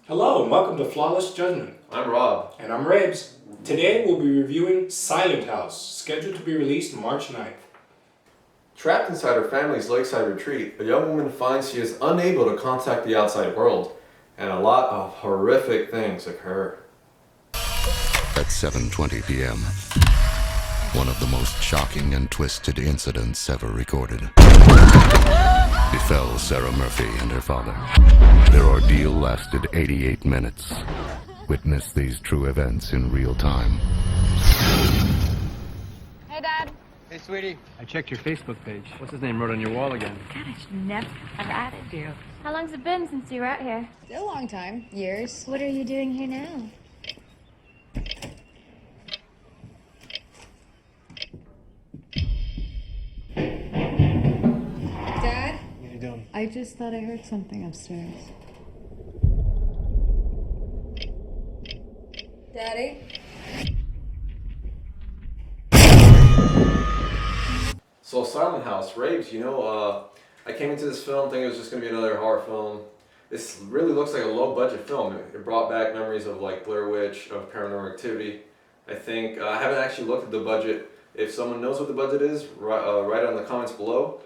Hello and welcome to Flawless Judgment. I'm Rob. And I'm Raybes. Today we'll be reviewing Silent House, scheduled to be released March 9th. Trapped inside her family's lakeside retreat, a young woman finds she is unable to contact the outside world, and a lot of horrific things occur. At 7:20 p.m., one of the most shocking and twisted incidents ever recorded befell Sarah Murphy and her father. Their ordeal lasted 88 minutes. Witness these true events in real time. Hey, Dad. Hey, sweetie. I checked your Facebook page. What's his name wrote on your wall again? God, I should never have added you. How long's it been since you were out here? A long time. Years. What are you doing here now? Dad? What are you doing? I just thought I heard something upstairs. Daddy? So Silent House, Raybes, I came into this film thinking it was just going to be another horror film. This really looks like a low-budget film. It brought back memories of like Blair Witch, of Paranormal Activity. I think, I haven't actually looked at the budget. If someone knows what the budget is, write it in the comments below.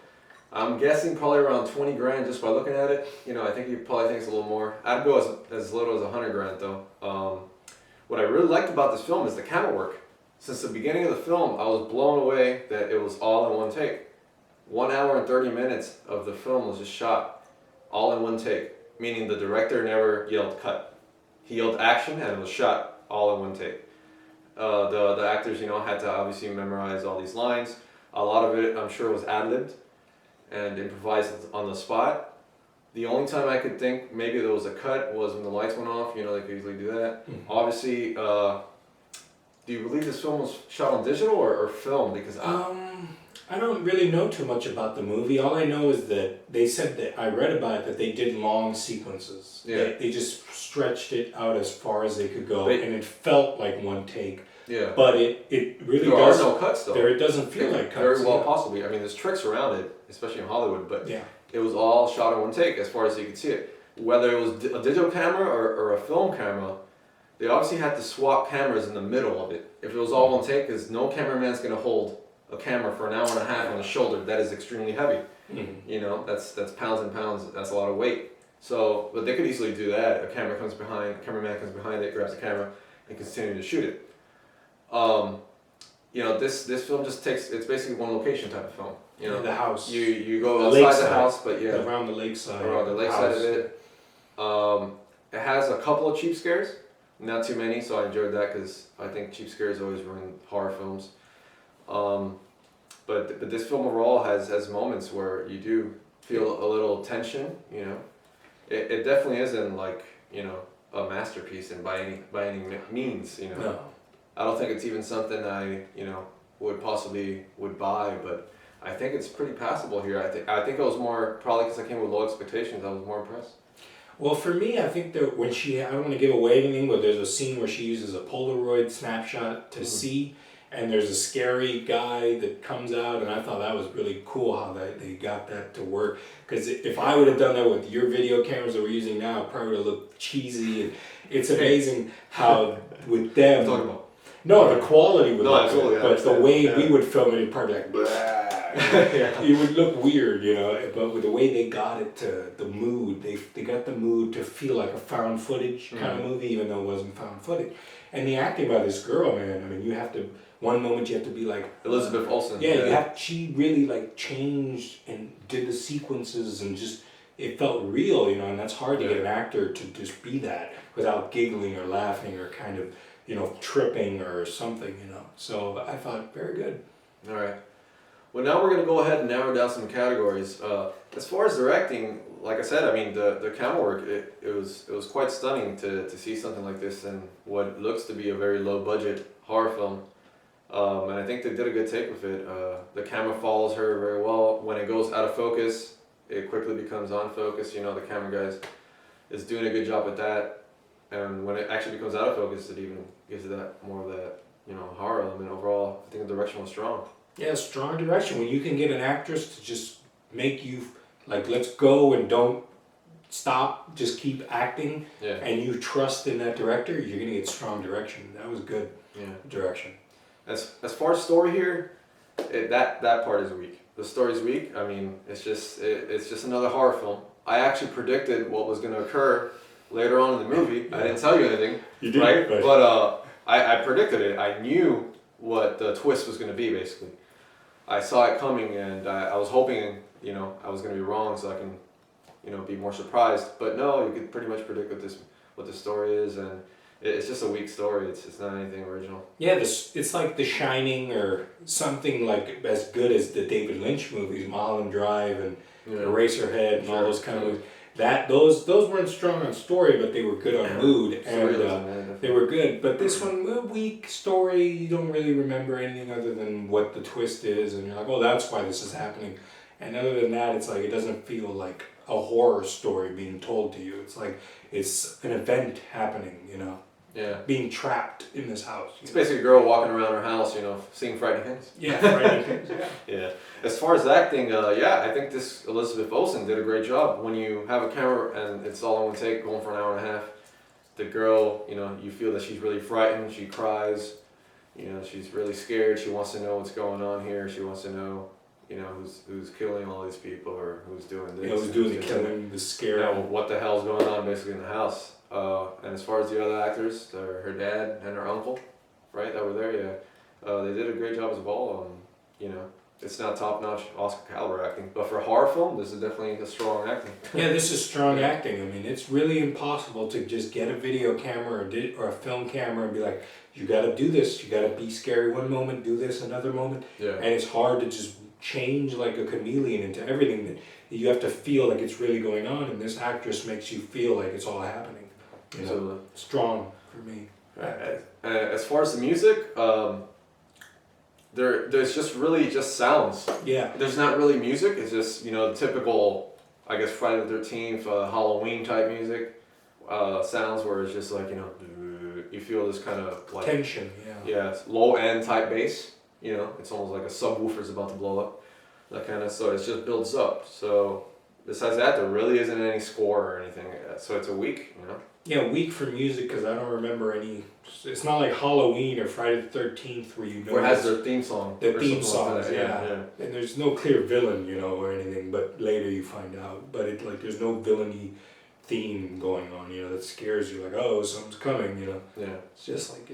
I'm guessing probably around 20 grand just by looking at it. I think you probably think it's a little more. I'd go as little as 100 grand though. What I really liked about this film is the camera work. Since the beginning of the film, I was blown away that it was all in one take. 1 hour and 30 minutes of the film was just shot all in one take, meaning the director never yelled cut. He yelled action and it was shot all in one take. The actors, had to obviously memorize all these lines. A lot of it, I'm sure, was ad-libbed and improvised on the spot. The only time I could think maybe there was a cut was when the lights went off. They could easily do that. Mm-hmm. Obviously, do you believe this film was shot on digital or film? Because I don't really know too much about the movie. All I know is that they said that I read about it that they did long sequences. Yeah. They just stretched it out as far as they could go, and it felt like one take. Yeah. But it really there does. There are no cuts though. It doesn't feel like cuts. Very well, possibly. I mean, there's tricks around it, especially in Hollywood, but yeah. It was all shot in one take as far as you could see it. Whether it was a digital camera or a film camera, they obviously had to swap cameras in the middle of it. If it was all one take, because no cameraman's going to hold a camera for an hour and a half on the shoulder. That is extremely heavy. Mm-hmm. That's pounds and pounds. That's a lot of weight. So, but they could easily do that. A cameraman comes behind it, grabs the camera, and continue to shoot it. This film just it's basically one location type of film. The house. You go outside the house, but yeah, around the lakeside. Around the lakeside of it. It has a couple of cheap scares, not too many, so I enjoyed that because I think cheap scares always ruin horror films. But this film overall has moments where you do feel a little tension. It definitely isn't like a masterpiece and by any means. No. I don't think it's even something I would buy, but I think it's pretty passable here. I think I was more, probably because I came with low expectations, I was more impressed. Well, for me, I think that when I don't want to give away anything, but there's a scene where she uses a Polaroid snapshot to see, and there's a scary guy that comes out, and I thought that was really cool how they got that to work. Because if I would have done that with your video cameras that we're using now, it probably would have looked cheesy. And it's amazing how with them. Talking about. No, the quality would look absolutely, good, but the way we would film it, it'd probably be like, blah. Yeah. It would look weird, but with the way they got it to the mood, they got the mood to feel like a found footage kind of movie, even though it wasn't found footage. And the acting by this girl, man, I mean, one moment you have to be like... Elizabeth Olsen. Yeah, she really changed and did the sequences and just, it felt real, and that's hard to get an actor to just be that without giggling or laughing or kind of, tripping or something, So I thought, very good. All right. Well, now we're going to go ahead and narrow down some categories. As far as directing, like I said, I mean, the camera work, it was quite stunning to see something like this in what looks to be a very low-budget horror film. And I think they did a good take with it. The camera follows her very well. When it goes out of focus, it quickly becomes on focus. The camera guys is doing a good job with that. And when it actually becomes out of focus, it even gives it that more of that, horror element. Overall, I think the direction was strong. Yeah, strong direction. When you can get an actress to just make you, let's go and don't stop, just keep acting, Yeah. and you trust in that director, you're gonna get strong direction. That was good direction. As far as story here, that part is weak. The story's weak. I mean, it's just another horror film. I actually predicted what was going to occur later on in the movie. I didn't tell you anything. You did, right? but I predicted it. I knew what the twist was going to be. Basically, I saw it coming, and I was hoping, I was going to be wrong, so I can, be more surprised. But no, you could pretty much predict what the story is, and it's just a weak story. It's not anything original. yeah, it's like The Shining or something like as good as the David Lynch movies, Mulholland Drive and Eraserhead and all those kind of movies. Those weren't strong on story, but they were good on mood, and they were good. But this one, a weak story, you don't really remember anything other than what the twist is, and you're like, oh, that's why this is happening. And other than that, it's like it doesn't feel like a horror story being told to you. It's like it's an event happening, Yeah. being trapped in this house. It's basically a girl walking around her house, seeing frightening things. Yeah, frightening things, yeah. Yeah. As far as acting, I think this Elizabeth Olsen did a great job. When you have a camera and it's all in one take, going for an hour and a half, the girl, you feel that she's really frightened. She cries. She's really scared. She wants to know what's going on here. She wants to know, who's killing all these people or who's doing this. Who's doing the killing, the scare. What the hell's going on basically in the house. And as far as the other actors, her dad and her uncle, right, that were there, they did a great job as well. It's not top-notch Oscar caliber acting, but for a horror film, this is definitely a strong acting. Yeah, this is strong acting. I mean, it's really impossible to just get a video camera or a film camera and be like, you got to do this. You got to be scary one moment, do this another moment. Yeah. And it's hard to just change like a chameleon into everything. That you have to feel like it's really going on, and this actress makes you feel like it's all happening. Strong for me. As far as the music, there's just sounds. Yeah. There's not really music. It's just typical, I guess, Friday the 13th, Halloween type music, sounds where it's just like you feel this kind of like tension. Yeah. Yeah, it's low end type bass. It's almost like a subwoofer's about to blow up. That kind of, so it just builds up. So besides that, there really isn't any score or anything. So it's a week. Yeah, weak for music because I don't remember any. It's not like Halloween or Friday the 13th where you know. Or it has their theme song. The theme songs, like yeah. And there's no clear villain, or anything. But later you find out. But there's no villainy theme going on, that scares you. Like, oh, something's coming, Yeah. It's just like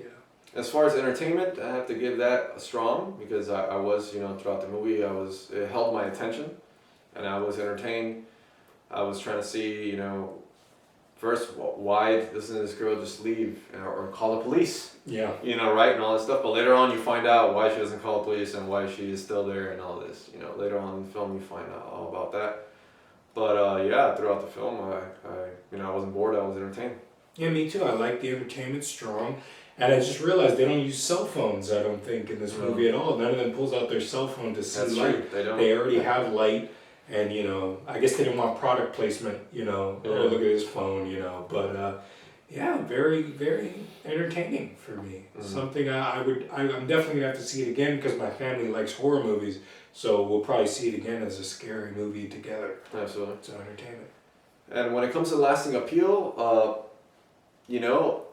As far as entertainment, I have to give that a strong because I was, throughout the movie, it held my attention, and I was entertained. I was trying to see, first, why doesn't this girl just leave or call the police? Yeah. Right, and all this stuff. But later on, you find out why she doesn't call the police and why she is still there and all this. Later on in the film, you find out all about that. But throughout the film, I wasn't bored. I was entertained. Yeah, me too. I like the entertainment strong. And I just realized they don't use cell phones, I don't think, in this movie at all. None of them pulls out their cell phone to see That's light. true. They don't. They already have light. And, I guess they didn't want product placement, oh, look at his phone, But, very, very entertaining for me. Mm-hmm. Something I'm definitely going to have to see it again because my family likes horror movies. So we'll probably see it again as a scary movie together. Absolutely. So entertainment. And when it comes to lasting appeal,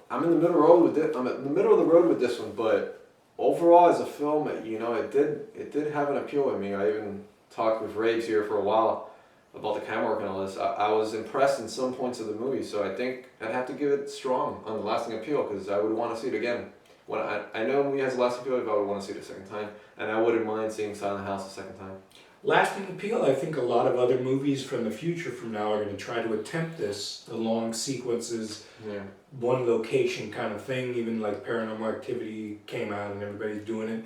I'm in the middle road with it. I'm in the middle of the road with this one, but overall as a film, it did have an appeal with me. I even talked with Raybes here for a while about the camera work and all this. I was impressed in some points of the movie, so I think I'd have to give it strong on the lasting appeal because I would want to see it again. When I know a movie has a lasting appeal if I would want to see it a second time, and I wouldn't mind seeing Silent House a second time. Lasting appeal, I think a lot of other movies from the future from now are going to try to attempt this, the long sequences, one location kind of thing, even like Paranormal Activity came out and everybody's doing it.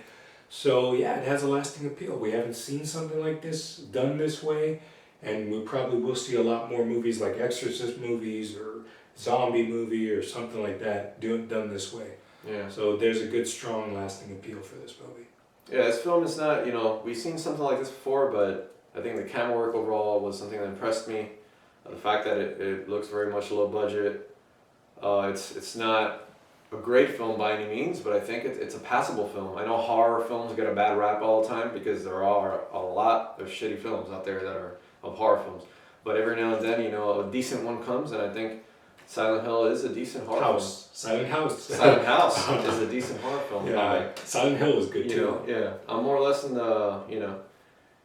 So it has a lasting appeal. We haven't seen something like this done this way, and we probably will see a lot more movies like Exorcist movies or zombie movie or something like that done this way. Yeah. So there's a good, strong, lasting appeal for this movie. Yeah, this film is not, we've seen something like this before, but I think the camera work overall was something that impressed me. The fact that it looks very much low budget. It's not a great film by any means, but I think it's a passable film. I know horror films get a bad rap all the time because there are a lot of shitty films out there that are of horror films. But every now and then, you know, a decent one comes, and I think Silent Hill is a decent horror House. Silent House. film. Silent House is a decent horror film. Yeah, Silent Hill was good You too. know, yeah. I'm more or less in the, you know,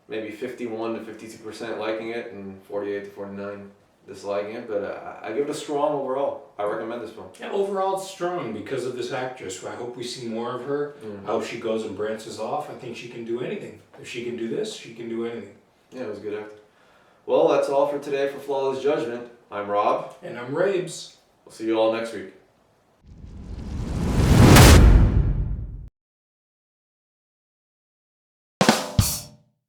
maybe 51 to 52% liking it and 48 to 49 disliking it, but I give it a strong overall. I recommend this film. Yeah, overall it's strong because of this actress. I hope we see more of her. I hope she goes and branches off. I think she can do anything. If she can do this, she can do anything. Yeah, it was good acting. Well, that's all for today for Flawless Judgment. I'm Rob. And I'm Raybes. We'll see you all next week.